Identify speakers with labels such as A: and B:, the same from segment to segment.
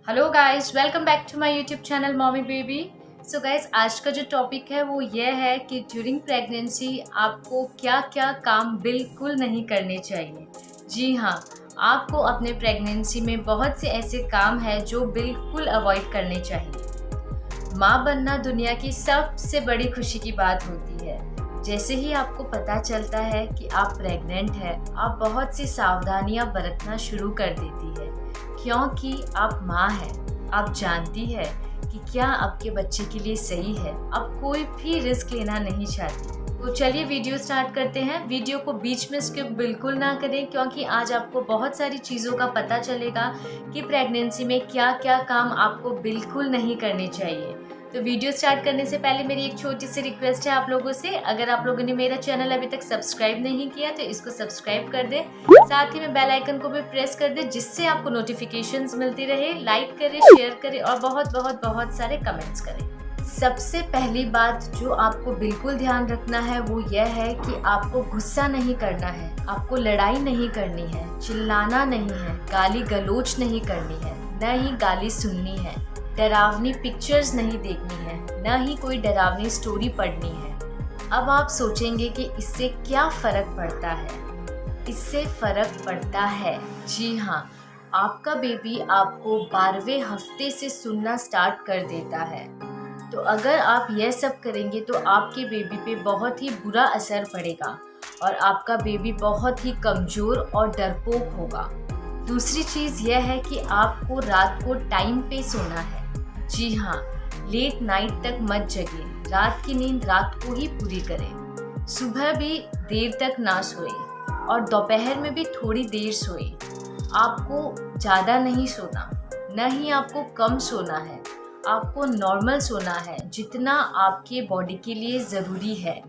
A: Hello guys, welcome back to my YouTube channel mommy baby. So guys, आज का जो topic है वो ये है कि ड्यूरिंग प्रेगनेंसी आपको क्या क्या काम बिल्कुल नहीं करने चाहिए। जी हाँ, आपको अपने प्रेगनेंसी में बहुत से ऐसे काम हैं जो बिल्कुल अवॉइड करने चाहिए। माँ बनना दुनिया की सबसे बड़ी खुशी की बात होती है। जैसे ही आपको पता चलता है कि आप प्रेग्नेंट है, आप बहुत सी सावधानियां बरतना शुरू कर देती है, क्योंकि आप माँ हैं। आप जानती है कि क्या आपके बच्चे के लिए सही है। आप कोई भी रिस्क लेना नहीं चाहती। तो चलिए वीडियो स्टार्ट करते हैं। वीडियो को बीच में स्किप बिल्कुल ना करें, क्योंकि आज आपको बहुत सारी चीज़ों का पता चलेगा कि प्रेगनेंसी में क्या क्या काम आपको बिल्कुल नहीं करने चाहिए। तो वीडियो स्टार्ट करने से पहले मेरी एक छोटी सी रिक्वेस्ट है आप लोगों से, अगर आप लोगों ने मेरा चैनल अभी तक सब्सक्राइब नहीं किया तो इसको सब्सक्राइब कर दें, साथ ही में बेल आइकन को भी प्रेस कर दें, जिससे आपको नोटिफिकेशंस मिलती रहे। लाइक करें, शेयर करें और बहुत बहुत बहुत सारे कमेंट्स करें। सबसे पहली बात जो आपको बिल्कुल ध्यान रखना है वो यह है कि आपको गुस्सा नहीं करना है, आपको लड़ाई नहीं करनी है, चिल्लाना नहीं है, गाली गलोच नहीं करनी है, न ही गाली सुननी है, डरावनी पिक्चर्स नहीं देखनी है, न ही कोई डरावनी स्टोरी पढ़नी है। अब आप सोचेंगे कि इससे क्या फ़र्क पड़ता है। इससे फ़र्क पड़ता है, जी हाँ, आपका बेबी आपको 12वें हफ्ते से सुनना स्टार्ट कर देता है। तो अगर आप यह सब करेंगे तो आपके बेबी पे बहुत ही बुरा असर पड़ेगा और आपका बेबी बहुत ही कमज़ोर और डरपोक होगा। दूसरी चीज़ यह है कि आपको रात को टाइम पे सोना है। जी हाँ, लेट नाइट तक मत जगें, रात की नींद रात को ही पूरी करें। सुबह भी देर तक ना सोए और दोपहर में भी थोड़ी देर सोए। आपको ज़्यादा नहीं सोना, न ही आपको कम सोना है, आपको नॉर्मल सोना है जितना आपके बॉडी के लिए ज़रूरी है।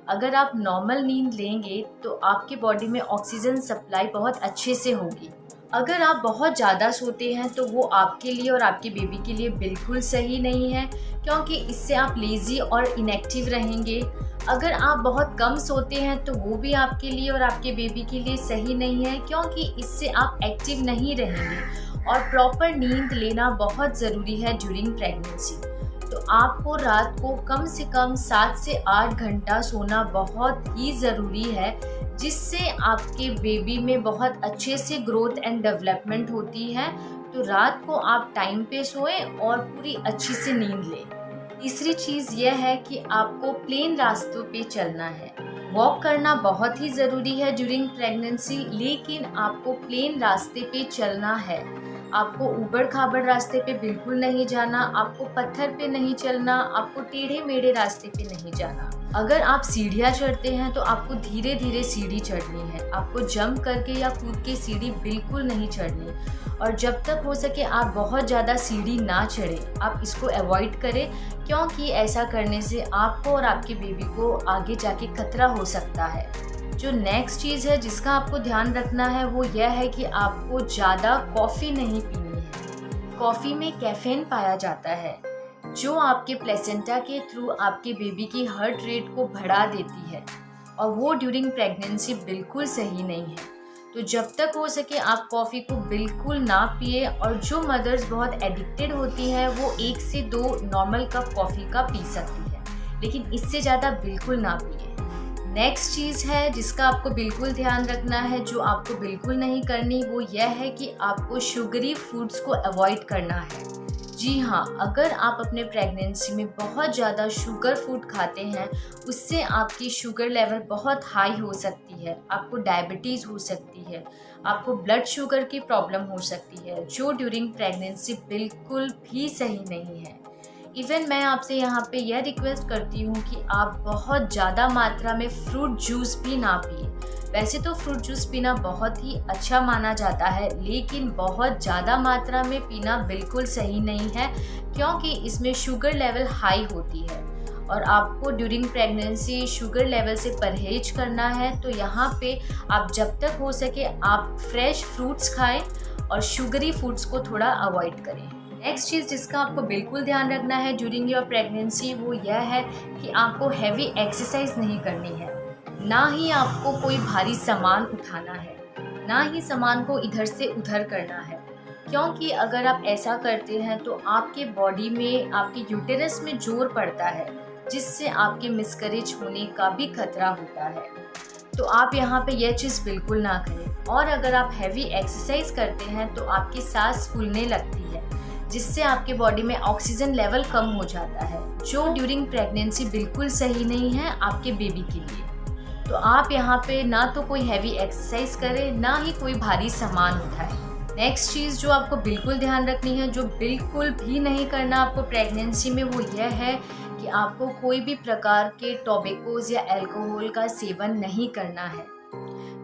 A: अगर आप नॉर्मल नींद लेंगे तो आपके बॉडी में ऑक्सीजन सप्लाई बहुत अच्छे से होगी। अगर आप बहुत ज़्यादा सोते हैं तो वो आपके लिए और आपके बेबी के लिए बिल्कुल सही नहीं है, क्योंकि इससे आप लेज़ी और इनएक्टिव रहेंगे। अगर आप बहुत कम सोते हैं तो वो भी आपके लिए और आपके बेबी के लिए सही नहीं है, क्योंकि इससे आप एक्टिव नहीं रहेंगे। और प्रॉपर नींद लेना बहुत ज़रूरी है ड्यूरिंग प्रेगनेंसी। तो आपको रात को कम से कम 7 से 8 घंटा सोना बहुत ही ज़रूरी है, जिससे आपके बेबी में बहुत अच्छे से ग्रोथ एंड डेवलपमेंट होती है। तो रात को आप टाइम पे सोएं और पूरी अच्छी से नींद लें। तीसरी चीज़ यह है कि आपको प्लेन रास्तों पे चलना है। वॉक करना बहुत ही ज़रूरी है ड्यूरिंग प्रेगनेंसी, लेकिन आपको प्लेन रास्ते पे चलना है। आपको ऊबड़ खाबड़ रास्ते पे बिल्कुल नहीं जाना, आपको पत्थर पे नहीं चलना, आपको टेढ़े मेढ़े रास्ते पे नहीं जाना। अगर आप सीढ़ियाँ चढ़ते हैं तो आपको धीरे धीरे सीढ़ी चढ़नी है, आपको जंप करके या कूद के सीढ़ी बिल्कुल नहीं चढ़नी। और जब तक हो सके आप बहुत ज़्यादा सीढ़ी ना चढ़ें, आप इसको अवॉइड करें, क्योंकि ऐसा करने से आपको और आपके बेबी को आगे जाके खतरा हो सकता है। जो नेक्स्ट चीज़ है जिसका आपको ध्यान रखना है वो यह है कि आपको ज़्यादा कॉफ़ी नहीं पीनी है। कॉफ़ी में कैफीन पाया जाता है, जो आपके प्लेसेंटा के थ्रू आपके बेबी की हार्ट रेट को बढ़ा देती है, और वो ड्यूरिंग प्रेगनेंसी बिल्कुल सही नहीं है। तो जब तक हो सके आप कॉफ़ी को बिल्कुल ना पिए। और जो मदर्स बहुत एडिक्टेड होती हैं वो 1 से 2 नॉर्मल कप कॉफ़ी का पी सकती है, लेकिन इससे ज़्यादा बिल्कुल ना पिए। नेक्स्ट चीज़ है जिसका आपको बिल्कुल ध्यान रखना है, जो आपको बिल्कुल नहीं करनी, वो यह है कि आपको शुगरी फूड्स को अवॉइड करना है। जी हाँ, अगर आप अपने प्रेगनेंसी में बहुत ज़्यादा शुगर फूड खाते हैं, उससे आपकी शुगर लेवल बहुत हाई हो सकती है, आपको डायबिटीज़ हो सकती है, आपको ब्लड शुगर की प्रॉब्लम हो सकती है, जो ड्यूरिंग प्रेगनेंसी बिल्कुल भी सही नहीं है। इवन मैं आपसे यहाँ पे यह रिक्वेस्ट करती हूँ कि आप बहुत ज़्यादा मात्रा में फ्रूट जूस भी ना पिए। वैसे तो फ्रूट जूस पीना बहुत ही अच्छा माना जाता है, लेकिन बहुत ज़्यादा मात्रा में पीना बिल्कुल सही नहीं है, क्योंकि इसमें शुगर लेवल हाई होती है और आपको ड्यूरिंग प्रेगनेंसी शुगर लेवल से परहेज करना है। तो यहाँ पे आप जब तक हो सके आप फ्रेश फ्रूट्स खाएं और शुगरी फूड्स को थोड़ा अवॉइड करें। नेक्स्ट चीज़ जिसका आपको बिल्कुल ध्यान रखना है ड्यूरिंग योर प्रेगनेंसी वो यह है कि आपको हैवी एक्सरसाइज नहीं करनी है, ना ही आपको कोई भारी सामान उठाना है, ना ही सामान को इधर से उधर करना है। क्योंकि अगर आप ऐसा करते हैं तो आपके बॉडी में, आपके यूटेरस में जोर पड़ता है, जिससे आपके मिसकैरेज होने का भी खतरा होता है। तो आप यहाँ पे यह चीज़ बिल्कुल ना करें। और अगर आप हैवी एक्सरसाइज करते हैं तो आपकी सांस फूलने लगती है, जिससे आपके बॉडी में ऑक्सीजन लेवल कम हो जाता है, जो ड्यूरिंग प्रेगनेंसी बिल्कुल सही नहीं है आपके बेबी के लिए। तो आप यहाँ पे ना तो कोई हैवी एक्सरसाइज करें, ना ही कोई भारी सामान उठाएं। नेक्स्ट चीज़ जो आपको बिल्कुल ध्यान रखनी है, जो बिल्कुल भी नहीं करना आपको प्रेगनेंसी में, वो यह है कि आपको कोई भी प्रकार के टोबैकोज या अल्कोहल का सेवन नहीं करना है।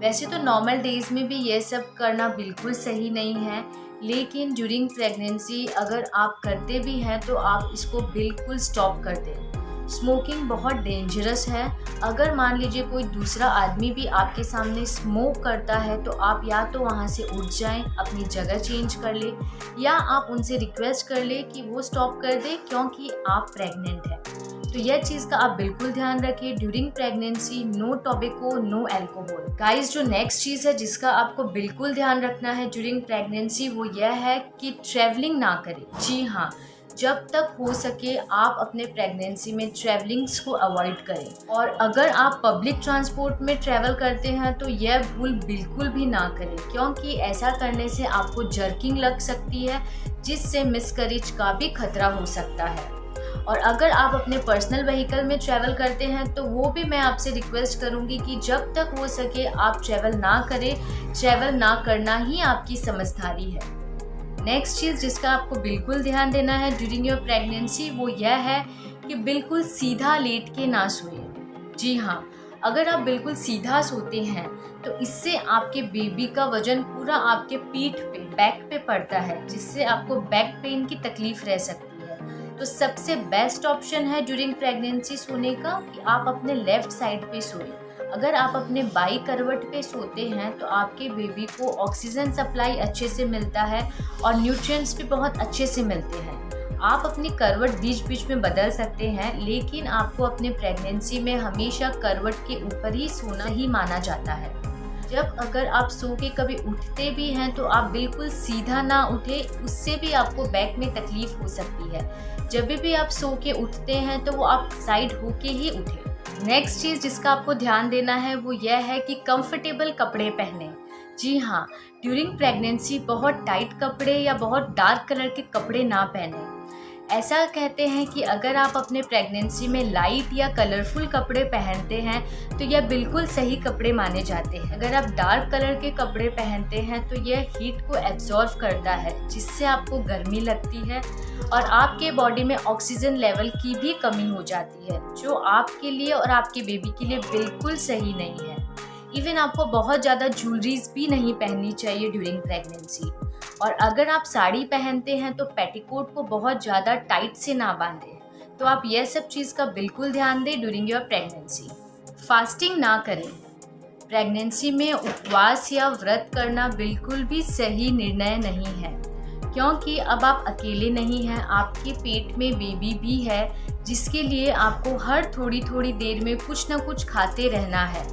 A: वैसे तो नॉर्मल डेज में भी ये सब करना बिल्कुल सही नहीं है, लेकिन ड्यूरिंग प्रेगनेंसी अगर आप करते भी हैं तो आप इसको बिल्कुल स्टॉप कर दें। स्मोकिंग बहुत डेंजरस है। अगर मान लीजिए कोई दूसरा आदमी भी आपके सामने स्मोक करता है तो आप या तो वहाँ से उठ जाएं, अपनी जगह चेंज कर ले, या आप उनसे रिक्वेस्ट कर ले कि वो स्टॉप कर दे, क्योंकि आप प्रेग्नेंट हैं। तो यह चीज़ का आप बिल्कुल ध्यान रखिए। During pregnancy no tobacco, no alcohol. Guys, जो नेक्स्ट चीज़ है जिसका आपको बिल्कुल ध्यान रखना है ड्यूरिंग प्रेगनेंसी, वो यह है कि ट्रैवलिंग ना करें। जी हाँ, जब तक हो सके आप अपने प्रेगनेंसी में ट्रैवलिंग्स को अवॉइड करें। और अगर आप पब्लिक ट्रांसपोर्ट में ट्रैवल करते हैं तो यह भूल बिल्कुल भी ना करें, क्योंकि ऐसा करने से आपको जर्किंग लग सकती है, जिससे मिसकैरेज का भी खतरा हो सकता है। और अगर आप अपने पर्सनल व्हीकल में ट्रैवल करते हैं तो वो भी मैं आपसे रिक्वेस्ट करूंगी कि जब तक हो सके आप ट्रैवल ना करें। ट्रैवल ना करना ही आपकी समझदारी है। नेक्स्ट चीज़ जिसका आपको बिल्कुल ध्यान देना है ड्यूरिंग योर प्रेगनेंसी, वो यह है कि बिल्कुल सीधा लेट के ना सोइए। जी हाँ, अगर आप बिल्कुल सीधा सोते हैं तो इससे आपके बेबी का वजन पूरा आपके पीठ पे, बैक पे पड़ता है, जिससे आपको बैक पेन की तकलीफ रह सकती है। तो सबसे बेस्ट ऑप्शन है ड्यूरिंग प्रेगनेंसी सोने का कि आप अपने लेफ्ट साइड पे सोएं। अगर आप अपने बाई करवट पे सोते हैं तो आपके बेबी को ऑक्सीजन सप्लाई अच्छे से मिलता है और न्यूट्रिएंट्स भी बहुत अच्छे से मिलते हैं। आप अपनी करवट बीच बीच में बदल सकते हैं, लेकिन आपको अपने प्रेगनेंसी में हमेशा करवट के ऊपर ही सोना ही माना जाता है। जब अगर आप सो के कभी उठते भी हैं तो आप बिल्कुल सीधा ना उठे, उससे भी आपको बैक में तकलीफ हो सकती है। जब भी आप सो के उठते हैं तो वो आप साइड होके ही उठें। नेक्स्ट चीज़ जिसका आपको ध्यान देना है वो यह है कि कंफर्टेबल कपड़े पहने। जी हाँ, ड्यूरिंग प्रेगनेंसी बहुत टाइट कपड़े या बहुत डार्क कलर के कपड़े ना पहने। ऐसा कहते हैं कि अगर आप अपने प्रेगनेंसी में लाइट या कलरफुल कपड़े पहनते हैं तो यह बिल्कुल सही कपड़े माने जाते हैं। अगर आप डार्क कलर के कपड़े पहनते हैं तो यह हीट को एब्जॉर्व करता है, जिससे आपको गर्मी लगती है और आपके बॉडी में ऑक्सीजन लेवल की भी कमी हो जाती है, जो आपके लिए और आपके बेबी के लिए बिल्कुल सही नहीं है। इवन आपको बहुत ज़्यादा ज्वेलरीज भी नहीं पहननी चाहिए ड्यूरिंग प्रेगनेंसी। और अगर आप साड़ी पहनते हैं तो पेटीकोट को बहुत ज़्यादा टाइट से ना बांधें। तो आप यह सब चीज़ का बिल्कुल ध्यान दें ड्यूरिंग योर प्रेगनेंसी। फास्टिंग ना करें। प्रेगनेंसी में उपवास या व्रत करना बिल्कुल भी सही निर्णय नहीं है, क्योंकि अब आप अकेले नहीं हैं, आपके पेट में बेबी भी है, जिसके लिए आपको हर थोड़ी थोड़ी देर में कुछ ना कुछ खाते रहना है।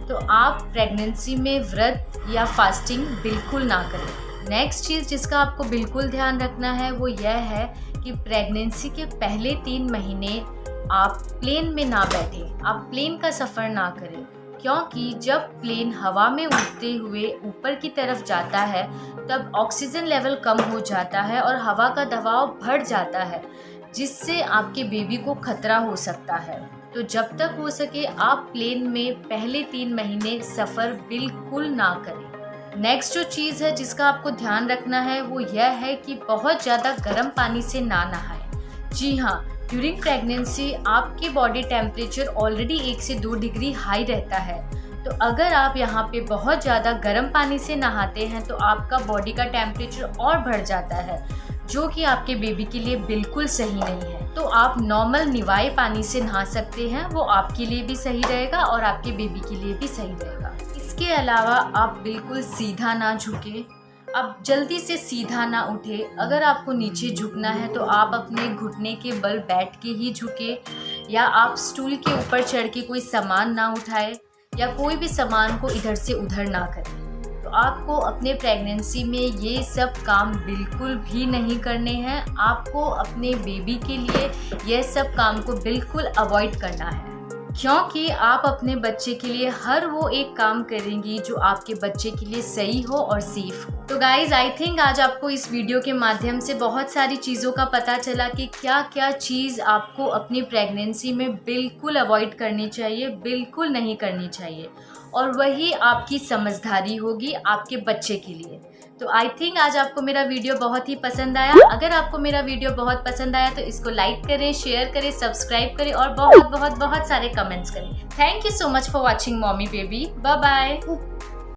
A: तो आप प्रेगनेंसी में व्रत या फास्टिंग बिल्कुल ना करें। नेक्स्ट चीज़ जिसका आपको बिल्कुल ध्यान रखना है वो यह है कि प्रेगनेंसी के पहले 3 महीने आप प्लेन में ना बैठें, आप प्लेन का सफ़र ना करें, क्योंकि जब प्लेन हवा में उड़ते हुए ऊपर की तरफ जाता है तब ऑक्सीजन लेवल कम हो जाता है और हवा का दबाव बढ़ जाता है, जिससे आपके बेबी को खतरा हो सकता है। तो जब तक हो सके आप प्लेन में पहले 3 महीने सफ़र बिल्कुल ना करें। नेक्स्ट जो चीज़ है जिसका आपको ध्यान रखना है वो यह है कि बहुत ज़्यादा गर्म पानी से ना नहाएं। जी हाँ, ड्यूरिंग प्रेगनेंसी आपके बॉडी टेम्परेचर ऑलरेडी 1 से 2 डिग्री हाई रहता है। तो अगर आप यहाँ पे बहुत ज़्यादा गर्म पानी से नहाते हैं तो आपका बॉडी का टेम्परेचर और बढ़ जाता है, जो कि आपके बेबी के लिए बिल्कुल सही नहीं है। तो आप नॉर्मल निवाए पानी से नहा सकते हैं, वो आपके लिए भी सही रहेगा और आपके बेबी के लिए भी सही रहेगा। इसके अलावा आप बिल्कुल सीधा ना झुके, अब जल्दी से सीधा ना उठे। अगर आपको नीचे झुकना है तो आप अपने घुटने के बल बैठ के ही झुके, या आप स्टूल के ऊपर चढ़ के कोई सामान ना उठाए, या कोई भी सामान को इधर से उधर ना करें। तो आपको अपने प्रेगनेंसी में ये सब काम बिल्कुल भी नहीं करने हैं। आपको अपने बेबी के लिए ये सब काम को बिल्कुल अवॉइड करना है, क्योंकि आप अपने बच्चे के लिए हर वो एक काम करेंगी जो आपके बच्चे के लिए सही हो और सेफ हो। तो गाइज आई थिंक आज आपको इस वीडियो के माध्यम से बहुत सारी चीज़ों का पता चला कि क्या क्या चीज़ आपको अपनी प्रेगनेंसी में बिल्कुल अवॉइड करनी चाहिए, बिल्कुल नहीं करनी चाहिए, और वही आपकी समझदारी होगी आपके बच्चे के लिए। तो आई थिंक आज आपको मेरा वीडियो बहुत ही पसंद आया। अगर आपको मेरा वीडियो बहुत पसंद आया तो इसको लाइक करें, शेयर करें, सब्सक्राइब करें और बहुत बहुत बहुत सारे कमेंट्स करें। Thank you so much for watching mommy baby. Bye bye.